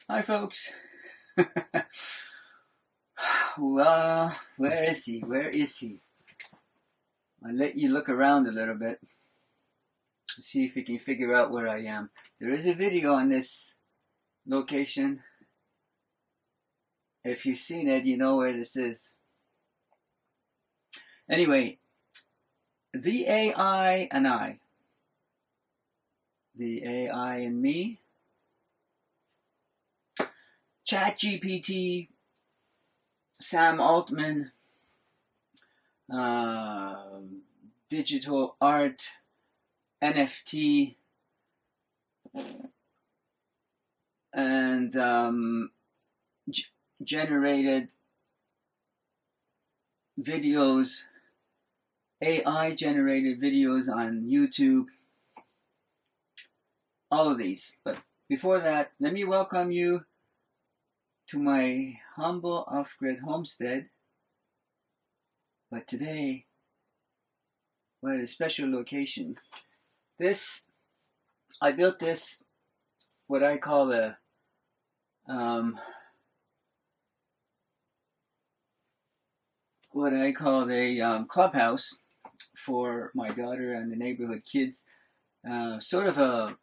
Hi, folks. Well, where is he? Where is he? I'll let you look around a little bit. See if you can figure out where I am. There is a video on this location. If you've seen it, you know where this is. Anyway, the AI and I. The AI and me. ChatGPT. Sam Altman. Digital art. NFT. And generated videos, AI generated videos on YouTube, all of these. But before that, let me welcome you to my humble off-grid homestead. But today, we're at a special location. I built this, what I call a clubhouse for my daughter and the neighborhood kids. Sort of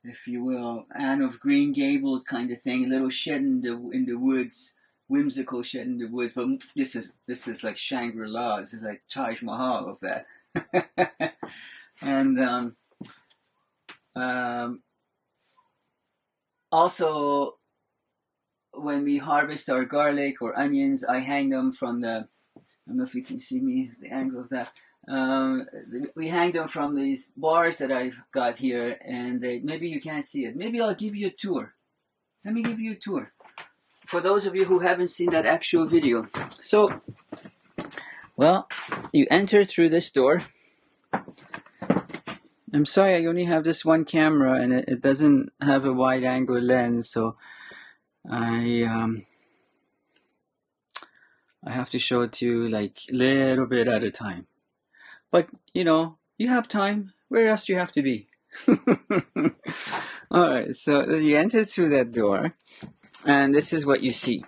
if you will, Anne of Green Gables kind of thing. A little shed in the woods, whimsical shed in the woods. But this is like Shangri-La. This is like Taj Mahal of that. And also, when we harvest our garlic or onions, I hang them from I don't know if you can see me, the angle of that. We hang them from these bars that I've got here, and maybe you can't see it. Maybe I'll give you a tour. Let me give you a tour. For those of you who haven't seen that actual video. So, well, you enter through this door. I'm sorry, I only have this one camera, and it doesn't have a wide angle lens, so I have to show it to you like a little bit at a time. But, you have time. Where else do you have to be? Alright, so you enter through that door, and this is what you see.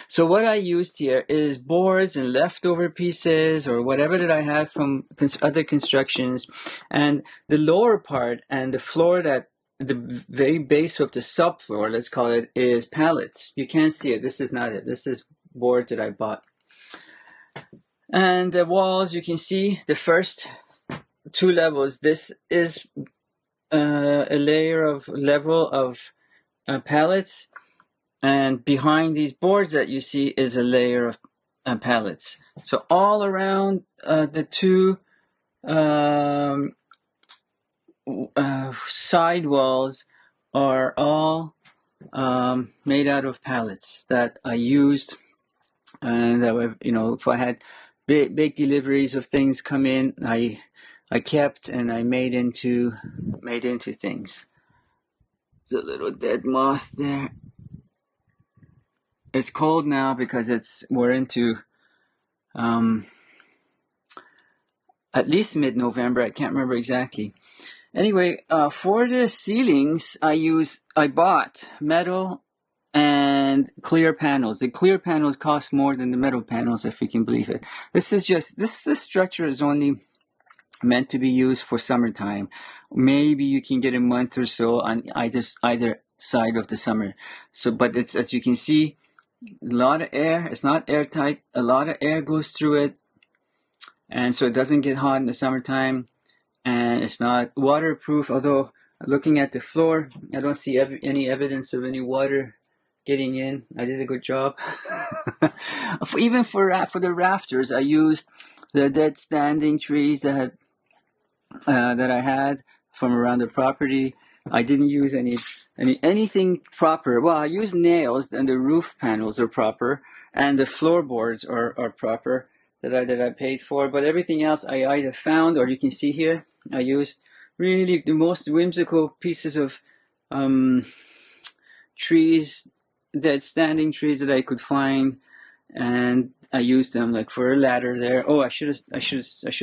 So what I used here is boards and leftover pieces or whatever that I had from other constructions. And the lower part and the floor that the very base of the subfloor, let's call it, is pallets. You can't see it. This is not it. This is boards that I bought. And the walls, you can see the first two levels. This is a level of pallets. And behind these boards that you see is a layer of pallets. So all around the two side walls are all made out of pallets that I used, and that were, if I had big deliveries of things come in, I kept and I made into things. There's a little dead moth there. It's cold now because we're into at least mid-November. I can't remember exactly. Anyway, for the ceilings, I bought metal and clear panels. The clear panels cost more than the metal panels, if you can believe it. This structure is only meant to be used for summertime. Maybe you can get a month or so on either side of the summer. So, but it's, as you can see, a lot of air. It's not airtight. A lot of air goes through it, and so it doesn't get hot in the summertime. And it's not waterproof. Although looking at the floor, I don't see any evidence of any water getting in. I did a good job. Even for the rafters, I used the dead standing trees that I had from around the property. I didn't use anything proper. Well, I used nails, and the roof panels are proper, and the floorboards are proper that I paid for. But everything else I either found, or you can see here, I used really the most whimsical pieces of trees, dead standing trees that I could find, and I use them like for a ladder there. Oh, I should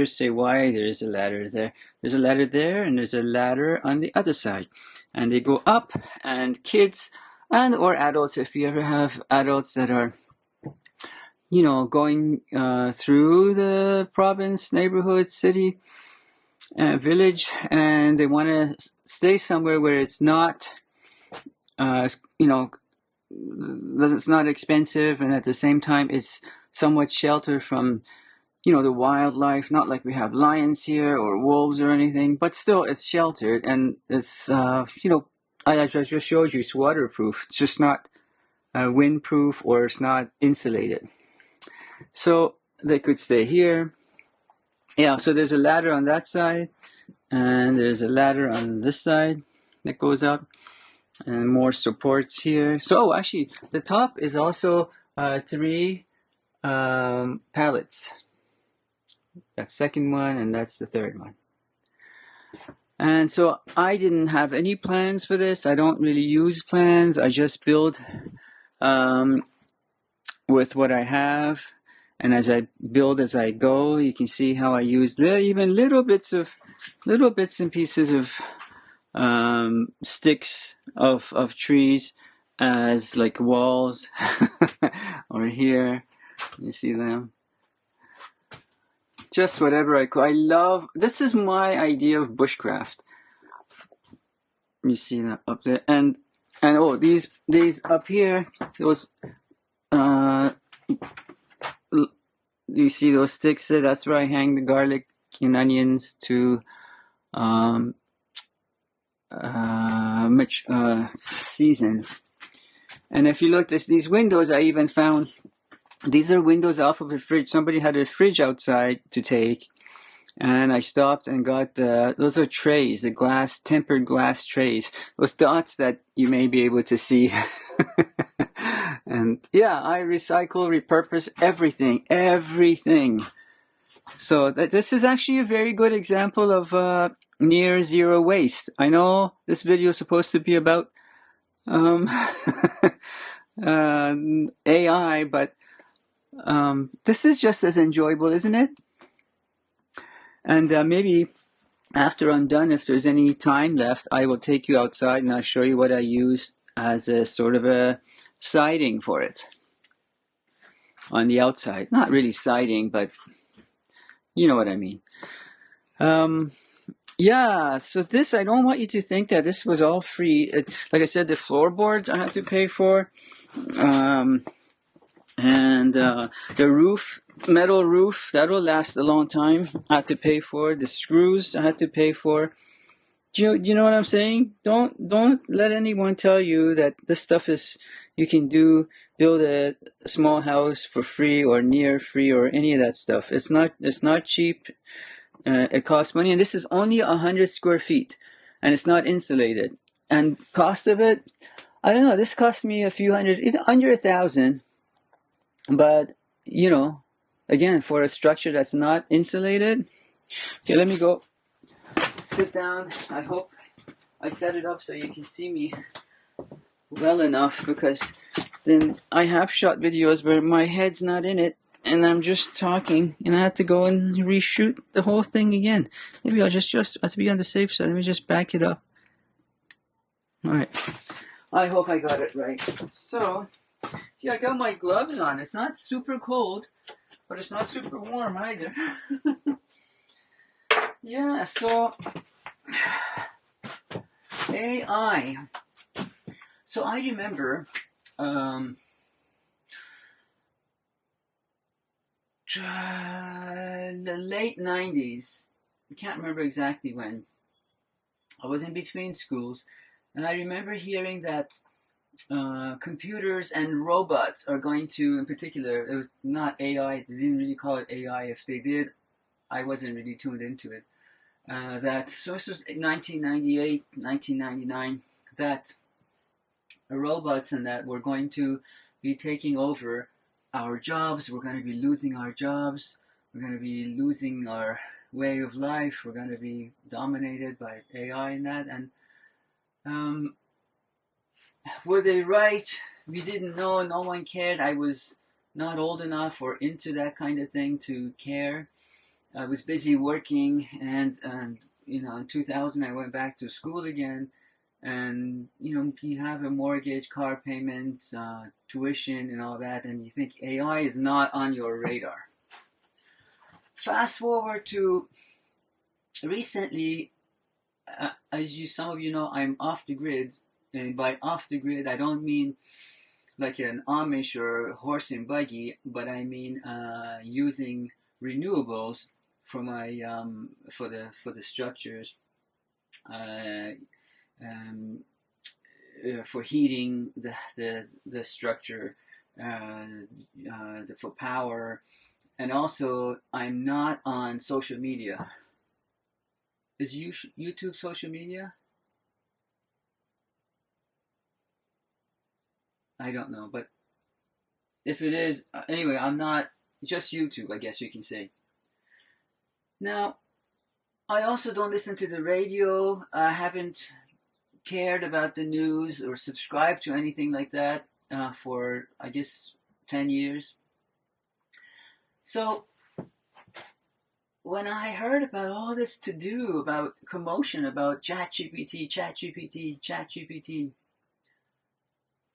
say why there is a ladder there. There's a ladder there, and there's a ladder on the other side, and they go up. And kids and or adults, if you ever have adults that are, you know, going through the province, neighborhood, city, village, and they want to stay somewhere where it's not, you know, it's not expensive, and at the same time it's somewhat sheltered from, you know, the wildlife. Not like we have lions here or wolves or anything, but still it's sheltered, and it's you know, I just showed you it's waterproof. It's just not windproof, or it's not insulated. So they could stay here. Yeah, so there's a ladder on that side, and there's a ladder on this side that goes up, and more supports here. So actually, the top is also 3 pallets. That's second one, and that's the third one. And so I didn't have any plans for this. I don't really use plans. I just build with what I have. And as I build as I go, you can see how I use even little bits and pieces of sticks of trees as like walls. Or here, you see them. Just whatever I could. I love, this is my idea of bushcraft. You see that up there, and oh, these up here, those you see those sticks there? That's where I hang the garlic and onions to season. And if you look at these windows, I even found these are windows off of a fridge. Somebody had a fridge outside to take, and I stopped and got those are trays, the glass, tempered glass trays, those dots that you may be able to see. And yeah, I recycle, repurpose everything. So this is actually a very good example of near zero waste. I know this video is supposed to be about AI, but this is just as enjoyable, isn't it? And maybe after I'm done, if there's any time left, I will take you outside and I'll show you what I use as a sort of a siding for it on the outside. Not really siding, but you know what I mean. Yeah, so this, I don't want you to think that this was all free. Like I said, the floorboards I had to pay for. And the roof, metal roof, that'll last a long time. I had to pay for the screws. I had to pay for. Do you know what I'm saying? Don't let anyone tell you that this stuff is you can build a small house for free or near free or any of that stuff. It's not cheap. It costs money, and this is only 100 square feet, and it's not insulated. And cost of it, I don't know. This cost me a few hundred, under $1,000. But, you know, again, for a structure that's not insulated. Okay, let me go sit down. I hope I set it up so you can see me well enough, because then I have shot videos where my head's not in it and I'm just talking and I have to go and reshoot the whole thing again. Maybe I'll just have to be on the safe side. Let me just back it up. Alright. I hope I got it right. So, see, I got my gloves on. It's not super cold, but it's not super warm either. Yeah, so AI. So I remember the late 90s. I can't remember exactly when. I was in between schools, and I remember hearing that computers and robots are going to, in particular, it was not AI, they didn't really call it AI. If they did, I wasn't really tuned into it. So this was 1998, 1999, that robots and that were going to be taking over our jobs. We're going to be losing our jobs. We're going to be losing our way of life. We're going to be dominated by AI and that. And were they right? We didn't know. No one cared. I was not old enough or into that kind of thing to care. I was busy working, and in 2000 I went back to school again, and you have a mortgage, car payments, tuition, and all that, and you think AI is not on your radar. Fast forward to recently, as some of you know, I'm off the grid, and by off the grid I don't mean like an Amish or horse and buggy, but I mean using renewables for my for the structures, for heating the structure, for power, and also I'm not on social media. Is YouTube social media? I don't know, but if it is, anyway, I'm not, just YouTube, I guess you can say. Now, I also don't listen to the radio. I haven't cared about the news or subscribed to anything like that for, I guess, 10 years. So, when I heard about all this to do, about commotion, about ChatGPT,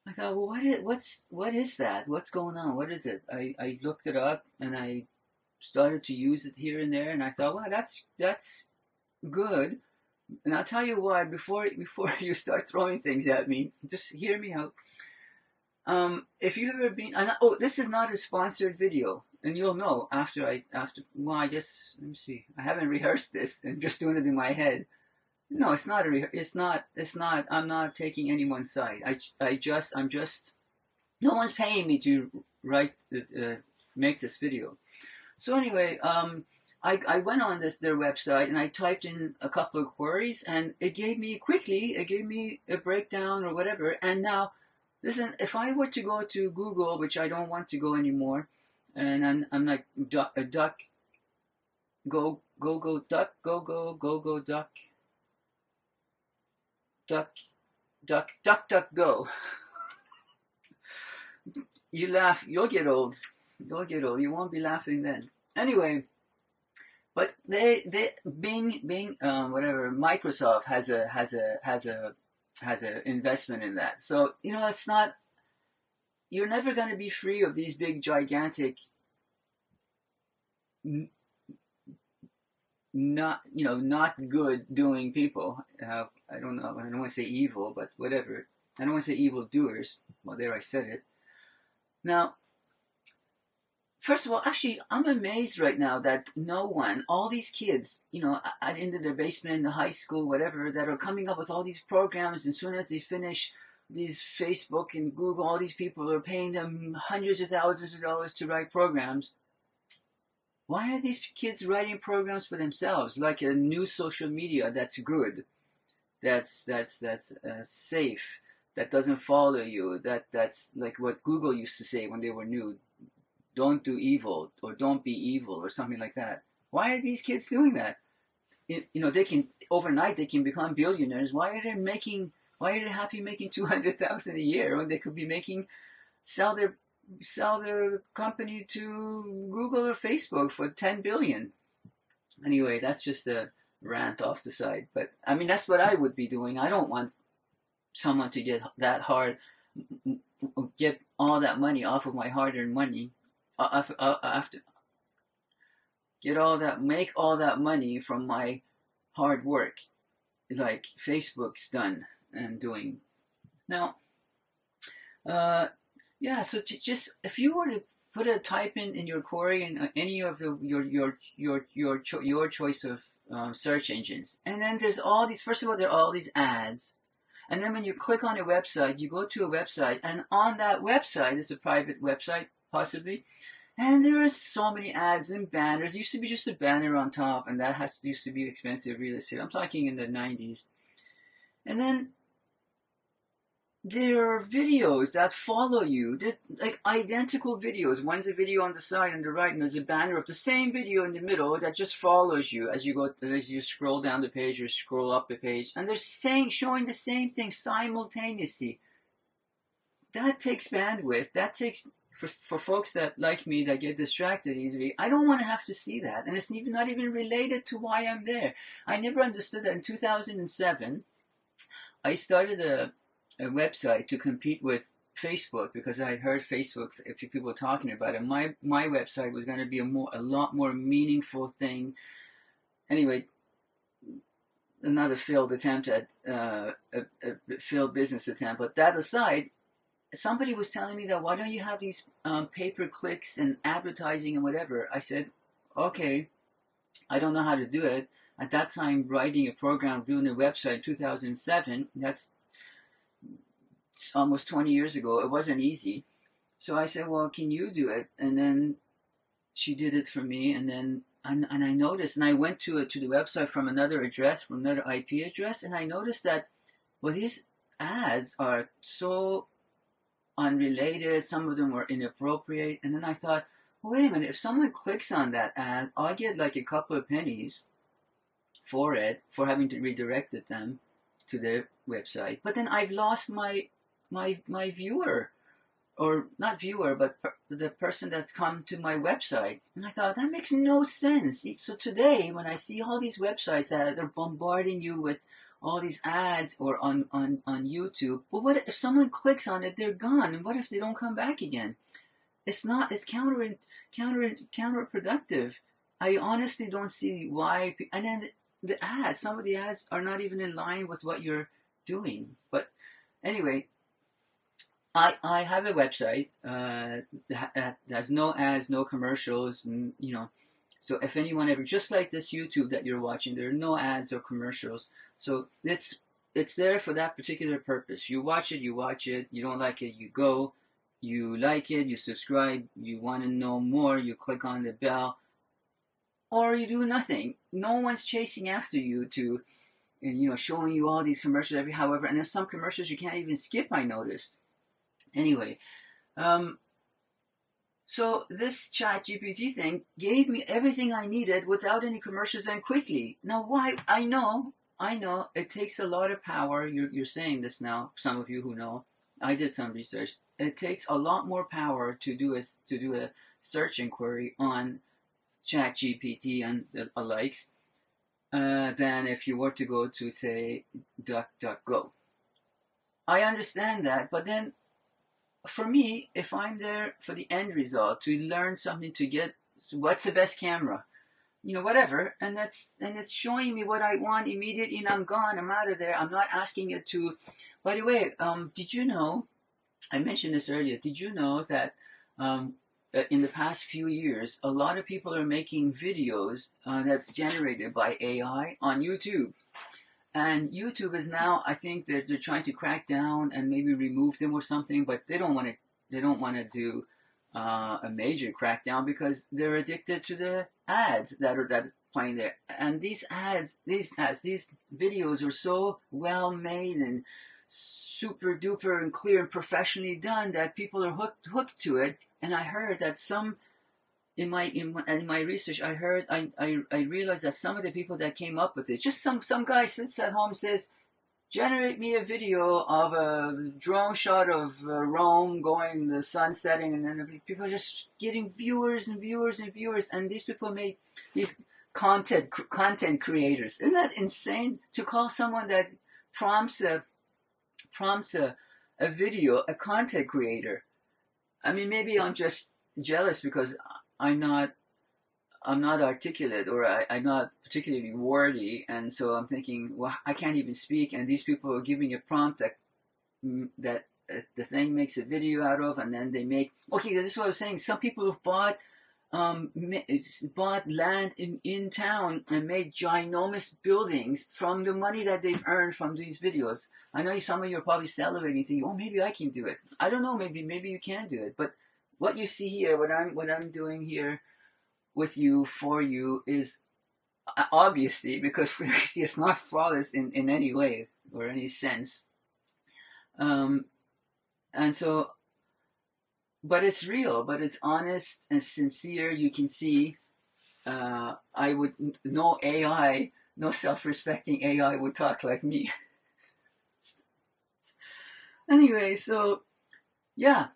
I thought, well, what is that? What's going on? What is it? I looked it up, and I started to use it here and there, and I thought, wow, that's good. And I'll tell you why. Before you start throwing things at me, just hear me out. If you've ever been, this is not a sponsored video, and you'll know after. Well, I guess, let me see. I haven't rehearsed this, and just doing it in my head. No, it's not. It's not. I'm not taking anyone's side. I'm just. No one's paying me to make this video. So anyway, I went on their website, and I typed in a couple of queries, and it gave me a breakdown or whatever. And now, listen, if I were to go to Google, which I don't want to go anymore, and I'm like duck, go duck go. You laugh, you'll get old. You won't be laughing then. Anyway, but they Bing whatever, Microsoft has a investment in that. So it's not. You're never going to be free of these big gigantic, not good doing people. I don't know. I don't want to say evil, but whatever. I don't want to say evil doers. Well, there, I said it. Now, first of all, actually, I'm amazed right now that all these kids, into their basement, in the high school, whatever, that are coming up with all these programs, and as soon as they finish these Facebook and Google, all these people are paying them hundreds of thousands of dollars to write programs. Why are these kids writing programs for themselves, like a new social media that's good, that's safe, that doesn't follow you, that's like what Google used to say when they were new, don't do evil, or don't be evil, or something like that. Why are these kids doing that? They can overnight they can become billionaires. Why are they happy making $200,000 a year when they could be sell their company to Google or Facebook for $10 billion? Anyway, that's just a rant off the side. But I mean, that's what I would be doing. I don't want someone to get all that money off of my hard-earned money. I have to make all that money from my hard work, like Facebook's done and doing. Now, so just if you were to put a type in your query in any of your choice of search engines, and then there's all these. First of all, there are all these ads, and then when you click on a website, you go to a website, and on that website is a private website, possibly, and there are so many ads and banners. It used to be just a banner on top, and that used to be expensive real estate. I'm talking in the 90s, and then there are videos that follow you, like identical videos. One's a video on the side and the right, and there's a banner of the same video in the middle that just follows you as you scroll down the page or scroll up the page, and they're showing the same thing simultaneously. That takes bandwidth. That takes for folks that like me that get distracted easily, I don't want to have to see that, and it's not even related to why I'm there. I never understood that. In 2007, I started a website to compete with Facebook because I heard Facebook, a few people talking about it. My website was going to be a lot more meaningful thing. Anyway, another failed attempt at a failed business attempt. But that aside, somebody was telling me that why don't you have these pay-per-clicks and advertising and whatever. I said, okay, I don't know how to do it. At that time, writing a program, doing a website in 2007, that's almost 20 years ago. It wasn't easy. So I said, well, can you do it? And then she did it for me. And then and I noticed, and I went to the website from another address, from another IP address, and I noticed that, well, these ads are so unrelated. Some of them were inappropriate. And then I thought, well, wait a minute, if someone clicks on that ad, I'll get like a couple of pennies for it, for having to redirected them to their website. But then I've lost my viewer, or not viewer, but the person that's come to my website. And I thought, that makes no sense. So today, when I see all these websites that are bombarding you with all these ads, or on YouTube, well, what if someone clicks on it, they're gone, and what if they don't come back again? It's counterproductive. I honestly don't see why. And then the ads, some of the ads are not even in line with what you're doing. But anyway, I have a website that has no ads, no commercials, and so if anyone ever, just like this YouTube that you're watching, there are no ads or commercials. So it's there for that particular purpose. You watch it, you don't like it, you go. You like it, you subscribe, you want to know more, you click on the bell, or you do nothing. No one's chasing after you to, and showing you all these commercials however, and then some commercials you can't even skip, I noticed. Anyway, so this ChatGPT thing gave me everything I needed without any commercials and quickly. Now, why? I know, it takes a lot of power. You're saying this now, some of you who know. I did some research. It takes a lot more power to do a search inquiry on ChatGPT and the likes than if you were to go to, say, DuckDuckGo. I understand that, but then for me, if I'm there for the end result, to learn something, to get what's the best camera, whatever, and it's showing me what I want immediately, and I'm gone, I'm out of there. I'm not asking it to. By the way, did you know? I mentioned this earlier. Did you know that in the past few years, a lot of people are making videos that's generated by AI on YouTube, and YouTube is now, I think they're trying to crack down and maybe remove them or something, but they don't want to do a major crackdown because they're addicted to the ads that's playing there. And these videos are so well made and super duper and clear and professionally done that people are hooked to it. And I heard that in my research, I realized that some of the people that came up with it, just some guy sits at home, says, generate me a video of a drone shot of Rome going, the sun setting, and then people are just getting viewers and viewers and viewers, and these people make these content creators. Isn't that insane? To call someone that prompts a video a content creator? I mean, maybe I'm just jealous because I'm not articulate, or I'm not particularly wordy, and so I'm thinking, well, I can't even speak, and these people are giving a prompt that the thing makes a video out of, and then they make. Okay, this is what I was saying. Some people have bought land in town and made ginormous buildings from the money that they've earned from these videos. I know some of you are probably salivating, thinking, "Oh, maybe I can do it." I don't know. Maybe you can do it, but what you see here, what I'm doing here with you, for you, is obviously, because it's not flawless in any way or any sense, and so, but it's real, but it's honest and sincere. You can see, I would, no self-respecting AI would talk like me. Anyway, so yeah,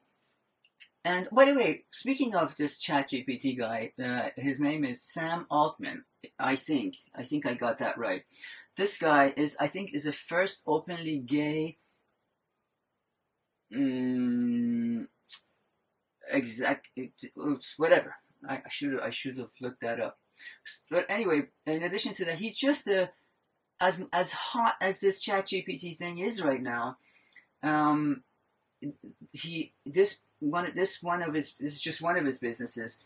And by the way, speaking of this ChatGPT guy, his name is Sam Altman. I think I got that right. This guy is, I think, is the first openly gay. Um, Whatever. I should have looked that up. But anyway, in addition to that, he's just as hot as this ChatGPT thing is right now. Um, he this one of his this is just one of his businesses.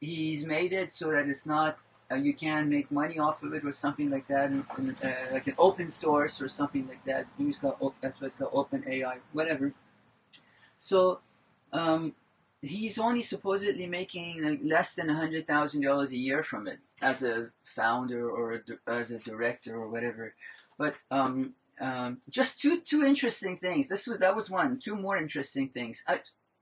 He's made it so that it's not you can make money off of it or something like that, like an open source or something like that. That's what it's called, Open AI, whatever. So um, he's only supposedly making like less than $100,000 a year from it as a founder or as a director or whatever. But just two interesting things. That was one. Two more interesting things.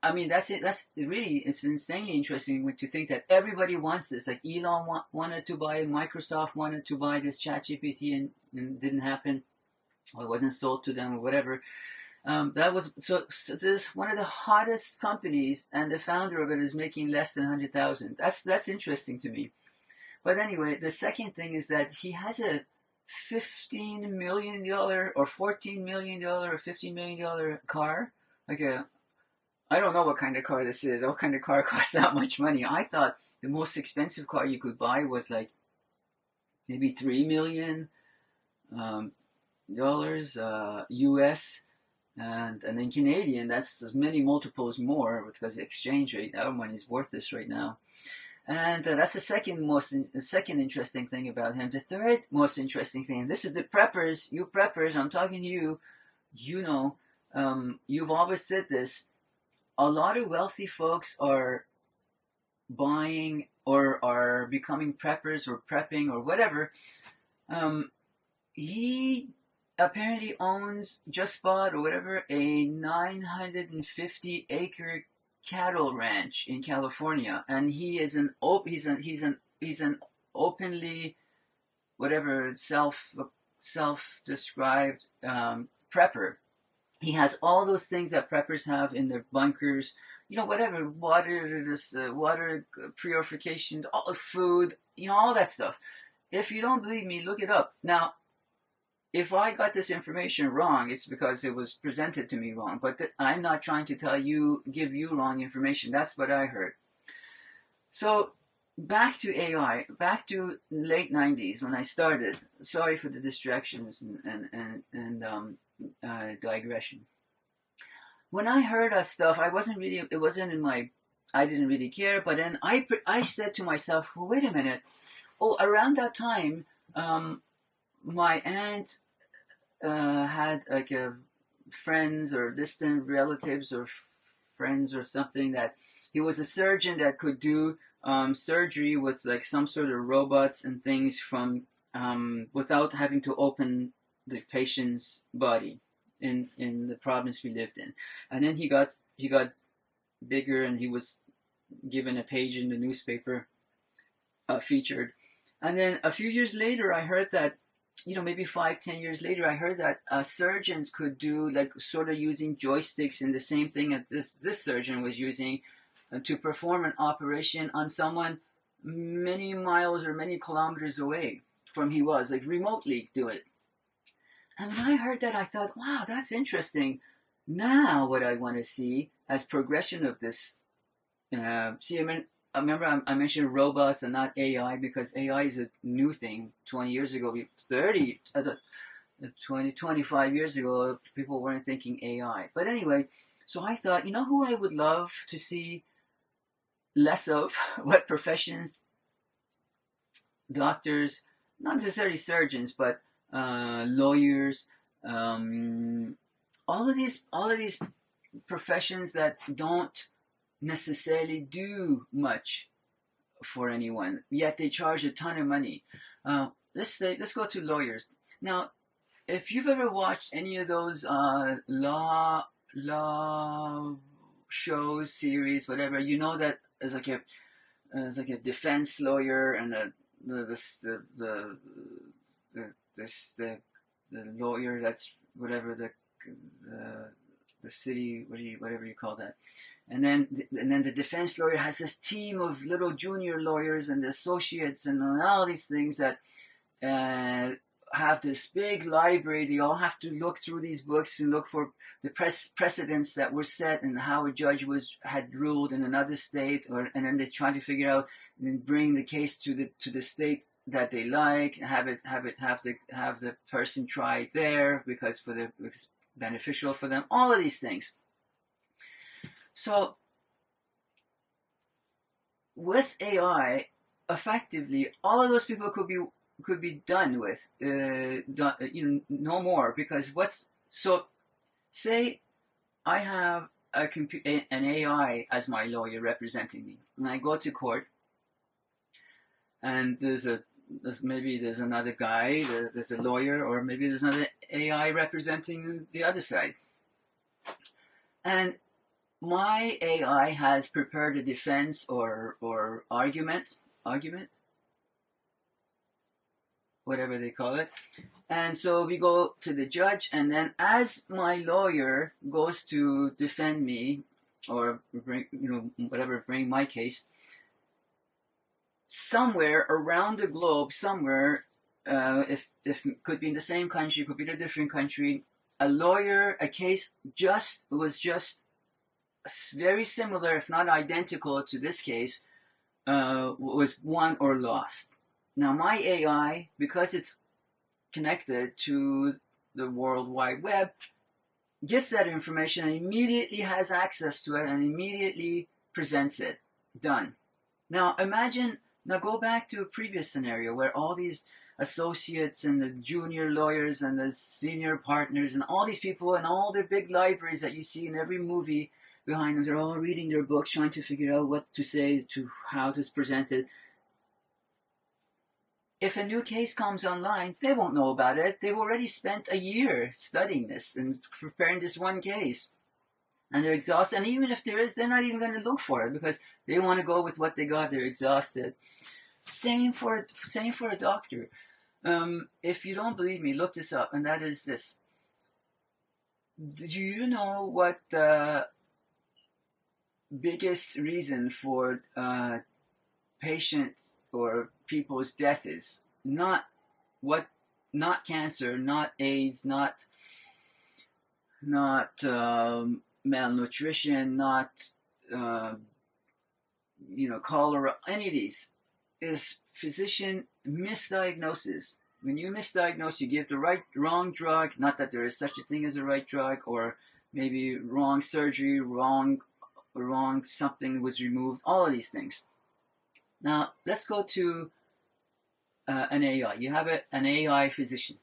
I mean, that's it. That's really, it's insanely interesting to think that everybody wants this. Like Elon wanted to buy, Microsoft wanted to buy this ChatGPT, and didn't happen, or it wasn't sold to them or whatever. That was so. This one of the hottest companies, and the founder of it is making less than 100,000. That's interesting to me. But anyway, the second thing is that he has a $15 million or $14 million or $50 million car, like a I don't know what kind of car this is. What kind of car costs that much money? I thought the most expensive car you could buy was like maybe $3 million US, and then Canadian. That's many multiples more because the exchange rate. Our money is worthless right now. And that's the second interesting thing about him. The third most interesting thing. This is the preppers. You preppers, I'm talking to you. You know, you've always said this. A lot of wealthy folks are buying or are becoming preppers or prepping or whatever. He apparently just bought or whatever, a 950-acre cattle ranch in California, and he's an openly whatever self-described prepper. He has all those things that preppers have in their bunkers, whatever, water purification, all food, all that stuff. If you don't believe me, look it up. Now, if I got this information wrong, it's because it was presented to me wrong. But I'm not trying to give you wrong information. That's what I heard. So back to AI, back to late 90s when I started. Sorry for the distractions and digression. When I heard that stuff, I didn't really care. But then I said to myself, well, wait a minute. Oh, around that time, my aunt had like friends or distant relatives or friends or something that he was a surgeon that could do surgery with like some sort of robots and things from without having to open the patient's body in the province we lived in. And then he got bigger, and he was given a page in the newspaper featured. And then a few years later, I heard that, maybe 5-10 years later, I heard that surgeons could do like sort of using joysticks, and the same thing that this surgeon was using to perform an operation on someone many miles or many kilometers away from he was, like remotely do it. And when I heard that, I thought, wow, that's interesting. Now what I want to see as progression of this, I remember I mentioned robots and not AI because AI is a new thing. 20 years ago, 25 years ago, people weren't thinking AI. But anyway, so I thought, who I would love to see less of? What professions? Doctors, not necessarily surgeons, but lawyers, all of these professions that don't necessarily do much for anyone, yet they charge a ton of money. Let's go to lawyers. Now, if you've ever watched any of those law shows, series, whatever, you know that there's like a defense lawyer and the lawyer that's whatever the the city, whatever you call that. And then the defense lawyer has this team of little junior lawyers and associates and all these things that have this big library. They all have to look through these books and look for the precedents that were set and how a judge had ruled in another state, and then they try to figure out and bring the case to the state that they like, have the person try it there because it's beneficial for them. All of these things. So with AI, effectively, all of those people could be done with, no more, because say I have an AI as my lawyer representing me, and I go to court, and there's another guy, there's a lawyer, or maybe there's another AI representing the other side, and my AI has prepared a defense or argument, whatever they call it. And so we go to the judge, and then as my lawyer goes to defend me or bring my case, somewhere around the globe, if could be in the same country, could be in a different country, a case was very similar, if not identical to this case, was won or lost. Now my AI, because it's connected to the World Wide Web, gets that information and immediately has access to it and immediately presents it. Done. Now go back to a previous scenario where all these associates and the junior lawyers and the senior partners and all these people and all their big libraries that you see in every movie behind them, they're all reading their books, trying to figure out what to say, to how to present it. If a new case comes online, they won't know about it. They've already spent a year studying this and preparing this one case. And they're exhausted. And even if there is, they're not even going to look for it because they want to go with what they got. They're exhausted. Same for a doctor. If you don't believe me, look this up. And that is this. Do you know what the biggest reason for patients or people's death is? Not cancer, not AIDS, not malnutrition, not cholera. Any of these is physician misdiagnosis. When you misdiagnose, you give the wrong drug. Not that there is such a thing as a right drug, or maybe wrong surgery, wrong something was removed. All of these things. Now let's go to an AI. You have an AI physician.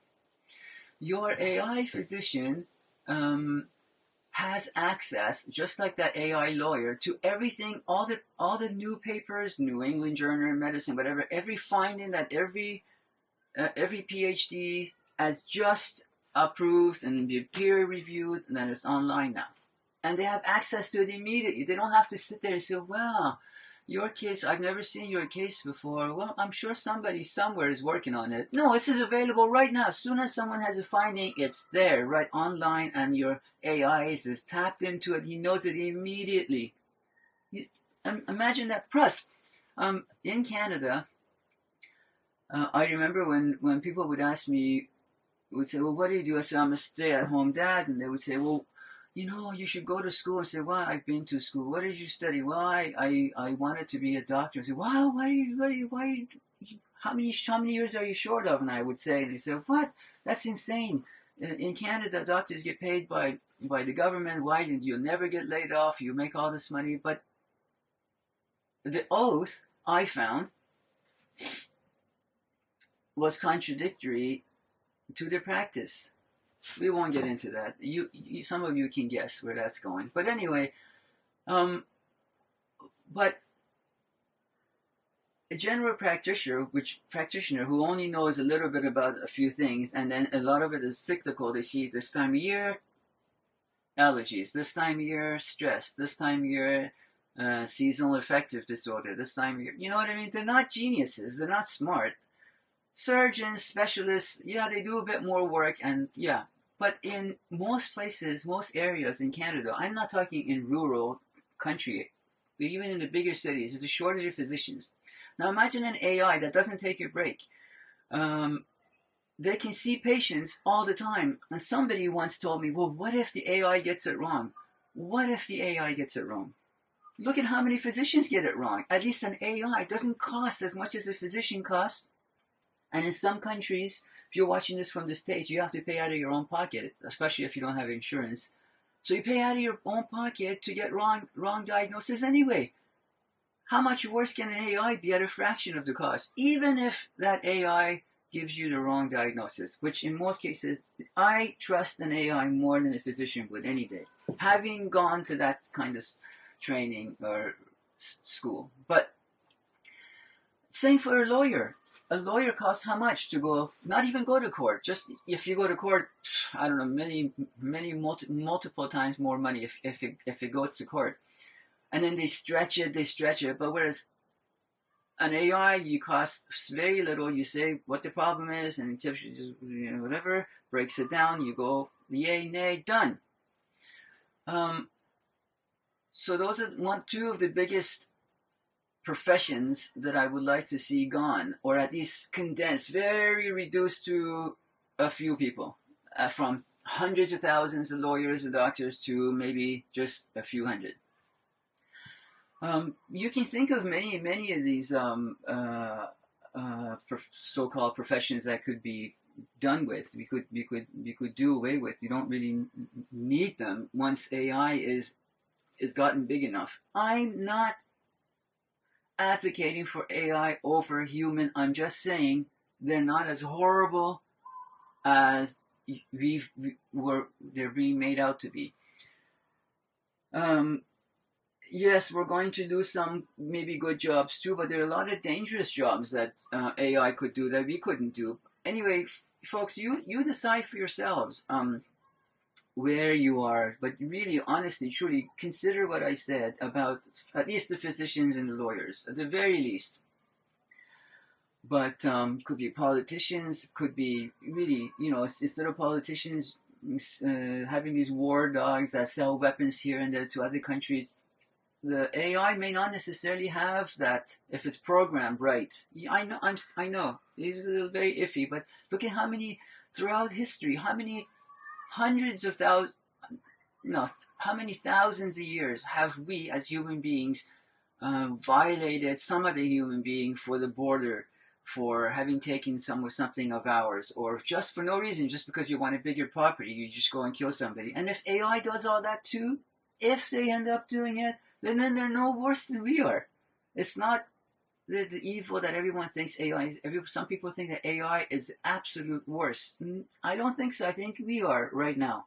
Your AI physician has access, just like that AI lawyer, to everything, all the new papers, New England Journal of Medicine, whatever, every finding that every PhD has just approved and be peer reviewed, and then it's online now. And they have access to it immediately. They don't have to sit there and say, wow, your case, I've never seen your case before. Well, I'm sure somebody somewhere is working on it. No, this is available right now. As soon as someone has a finding, it's there, right online, and your AI is tapped into it. He knows it immediately. Imagine that. Plus, in Canada, I remember when people would ask me, would say, well, what do you do? I said, I'm a stay-at-home dad. And they would say, well, you should go to school. I said, well, I've been to school. What did you study? Well, I wanted to be a doctor. I said, wow, how many years are you short of? And I would say, and they said, what? That's insane. In Canada, doctors get paid by the government. Why? You'll never get laid off. You make all this money. But the oath, I found, was contradictory to their practice. We won't get into that. You some of you can guess where that's going. But anyway, but a general practitioner who only knows a little bit about a few things, and then a lot of it is cyclical. They see this time of year, allergies, this time of year, stress, this time of year, seasonal affective disorder, this time of year. You know what I mean? They're not geniuses. They're not smart. Surgeons, specialists, yeah, they do a bit more work, and yeah. But in most places, most areas in Canada, I'm not talking in rural country, but even in the bigger cities, there's a shortage of physicians. Now imagine an AI that doesn't take a break. Um, they can see patients all the time. And somebody once told me, well, what if the AI gets it wrong? What if the AI gets it wrong? Look at how many physicians get it wrong. At least an AI doesn't cost as much as a physician costs. And in some countries, if you're watching this from the States, you have to pay out of your own pocket, especially if you don't have insurance. So you pay out of your own pocket to get wrong diagnosis anyway. How much worse can an AI be at a fraction of the cost? Even if that AI gives you the wrong diagnosis, which in most cases, I trust an AI more than a physician would any day, having gone to that kind of training or school. But same for a lawyer. A lawyer costs how much to go? Not even go to court. Just if you go to court, I don't know, multiple times more money if it goes to court, and then they stretch it. But whereas an AI, you cost very little. You say what the problem is, and it tips you, whatever, breaks it down. You go yay, nay, done. So those are two of the biggest professions that I would like to see gone, or at least condensed, very reduced to a few people, from hundreds of thousands of lawyers and doctors to maybe just a few hundred. You can think of many of these so-called professions that could be done with. We could do away with. You don't really need them once AI is gotten big enough. I'm not advocating for AI over human. I'm just saying they're not as horrible as they're being made out to be. Yes, we're going to do some maybe good jobs too, but there are a lot of dangerous jobs that AI could do that we couldn't do. Anyway, folks, you decide for yourselves where you are, but really, honestly, truly, consider what I said about at least the physicians and the lawyers, at the very least. But could be politicians, could be really, instead of politicians having these war dogs that sell weapons here and there to other countries, the AI may not necessarily have that if it's programmed right. I know, it's a little very iffy, but look at how many throughout history, how many thousands of years have we as human beings violated some other human being for the border, for having taken something of ours, or just for no reason, just because you want a bigger property, you just go and kill somebody. And if AI does all that too, if they end up doing it, then they're no worse than we are. It's not the evil that everyone thinks AI is. Some people think that AI is absolute worst. I don't think so. I think we are right now.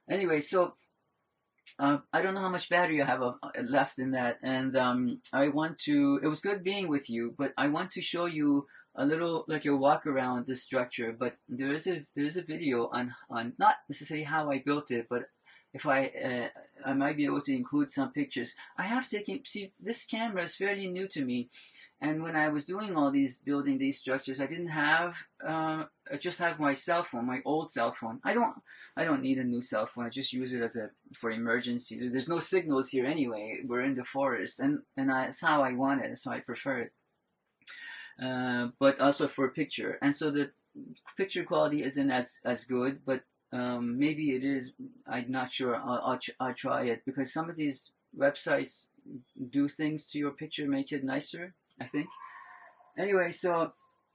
Anyway, so I don't know how much battery I have left in that, and I want to. It was good being with you, but I want to show you a little, like a walk around this structure. But there is a video on not necessarily how I built it, but if I might be able to include some pictures. I have taken, see, this camera is fairly new to me, and when I was building these structures, I didn't have, I just have my cell phone, my old cell phone. I don't need a new cell phone. I just use it for emergencies. There's no signals here anyway. We're in the forest, and that's how I want it, so I prefer it. But also for a picture, and so the picture quality isn't as good, but maybe it is. I'm not sure. I'll try it, because some of these websites do things to your picture, make it nicer, I think. Anyway, so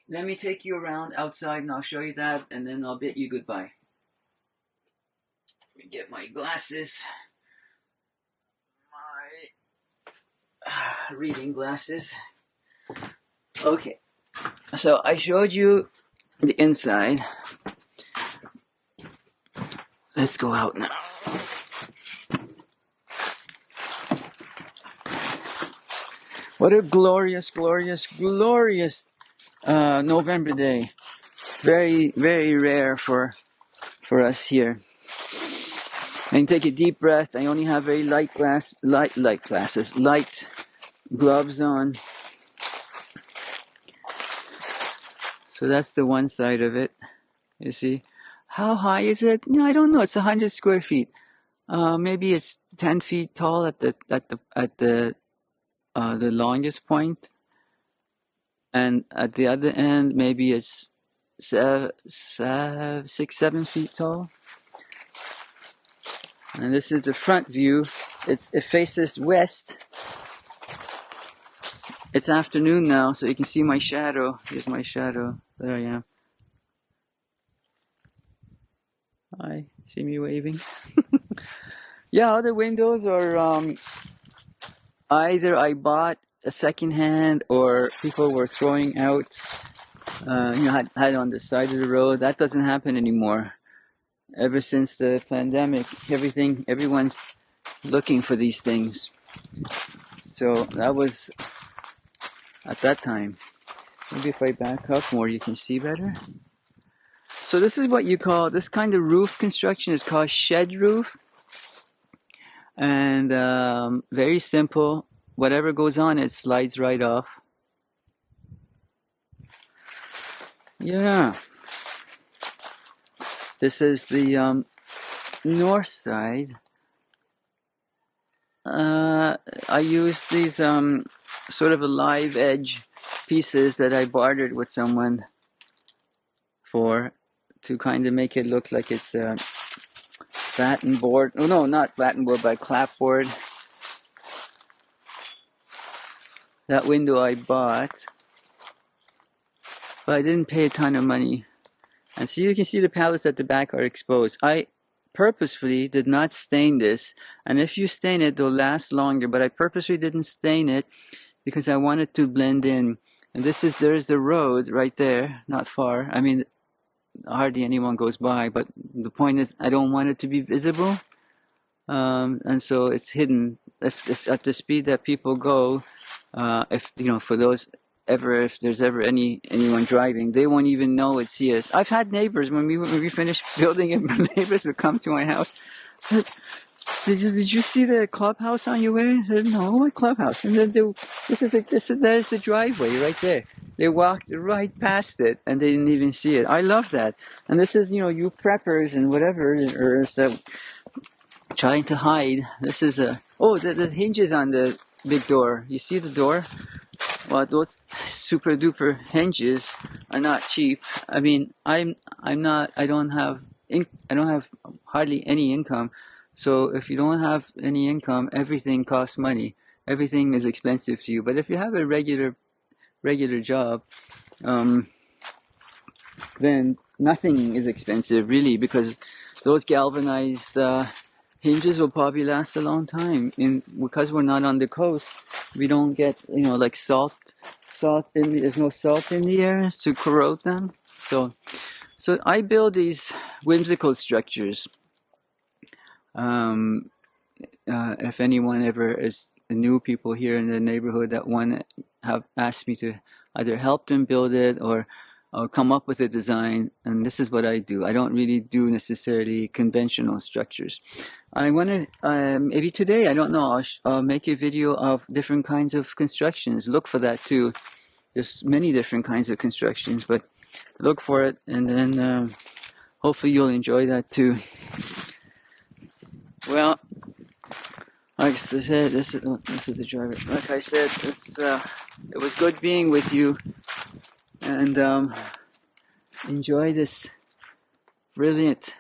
let me take you around outside and I'll show you that, and then I'll bid you goodbye. Let me get my glasses. My reading glasses. Okay. So I showed you the inside. Let's go out now. What a glorious, glorious, glorious November day. Very, very rare for us here. And take a deep breath. I only have very light gloves on. So that's the one side of it, you see. How high is it? No, I don't know. It's 100 square feet. Maybe it's 10 feet tall at the longest point, and at the other end, maybe it's 6, 7 feet tall. And this is the front view. It faces west. It's afternoon now, so you can see my shadow. Here's my shadow. There I am. Hi, see me waving? Yeah, other windows are either I bought a secondhand or people were throwing out. Had on the side of the road. That doesn't happen anymore. Ever since the pandemic, everyone's looking for these things. So that was at that time. Maybe if I back up more, you can see better. So this is what you call, this kind of roof construction is called shed roof. And very simple. Whatever goes on, it slides right off. Yeah. This is the north side. I used these sort of a live edge pieces that I bartered with someone for to kind of make it look like it's batten board. Oh no, not batten board, but clapboard. That window I bought, but I didn't pay a ton of money. And so you can see the pallets at the back are exposed. I purposefully did not stain this, and if you stain it, they'll last longer, but I purposely didn't stain it because I wanted to blend in. And there's the road right there, not far. I mean, hardly anyone goes by, but the point is I don't want it to be visible. And so it's hidden. If at the speed that people go, for those if there's ever anyone driving, they won't even know it's CS. I've had neighbors when we finished building it, neighbors would come to my house. Said, did you see the clubhouse on your way? I said, no, what clubhouse? And then there's the driveway right there. They walked right past it and they didn't even see it. I love that. And this is, you preppers and whatever, or trying to hide. This is the hinges on the big door. You see the door? Well, those super duper hinges are not cheap. I mean, I don't have hardly any income. So if you don't have any income, everything costs money. Everything is expensive to you. But if you have a regular job, then nothing is expensive really, because those galvanized hinges will probably last a long time. And because we're not on the coast, we don't get like salt there's no salt in the air to corrode them. So I build these whimsical structures. If anyone ever is new people here in the neighborhood that have asked me to either help them build it or come up with a design, and this is what I do. I don't really do necessarily conventional structures. I want to, maybe today, I don't know, I'll make a video of different kinds of constructions. Look for that too. There's many different kinds of constructions, but look for it, and then hopefully you'll enjoy that too. Well, like I said, this is the driver. Like I said, it was good being with you, and enjoy this brilliant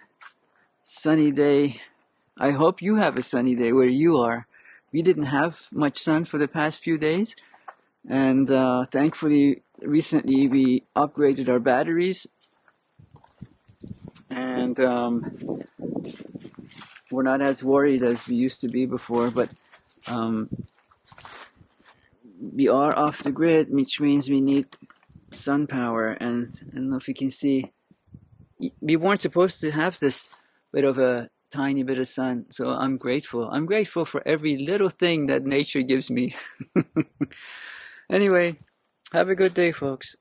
sunny day. I hope you have a sunny day where you are. We didn't have much sun for the past few days, and thankfully recently we upgraded our batteries, and we're not as worried as we used to be before, but we are off the grid, which means we need sun power. And I don't know if you can see, we weren't supposed to have this bit of a tiny bit of sun, so I'm grateful. I'm grateful for every little thing that nature gives me. Anyway, have a good day, folks.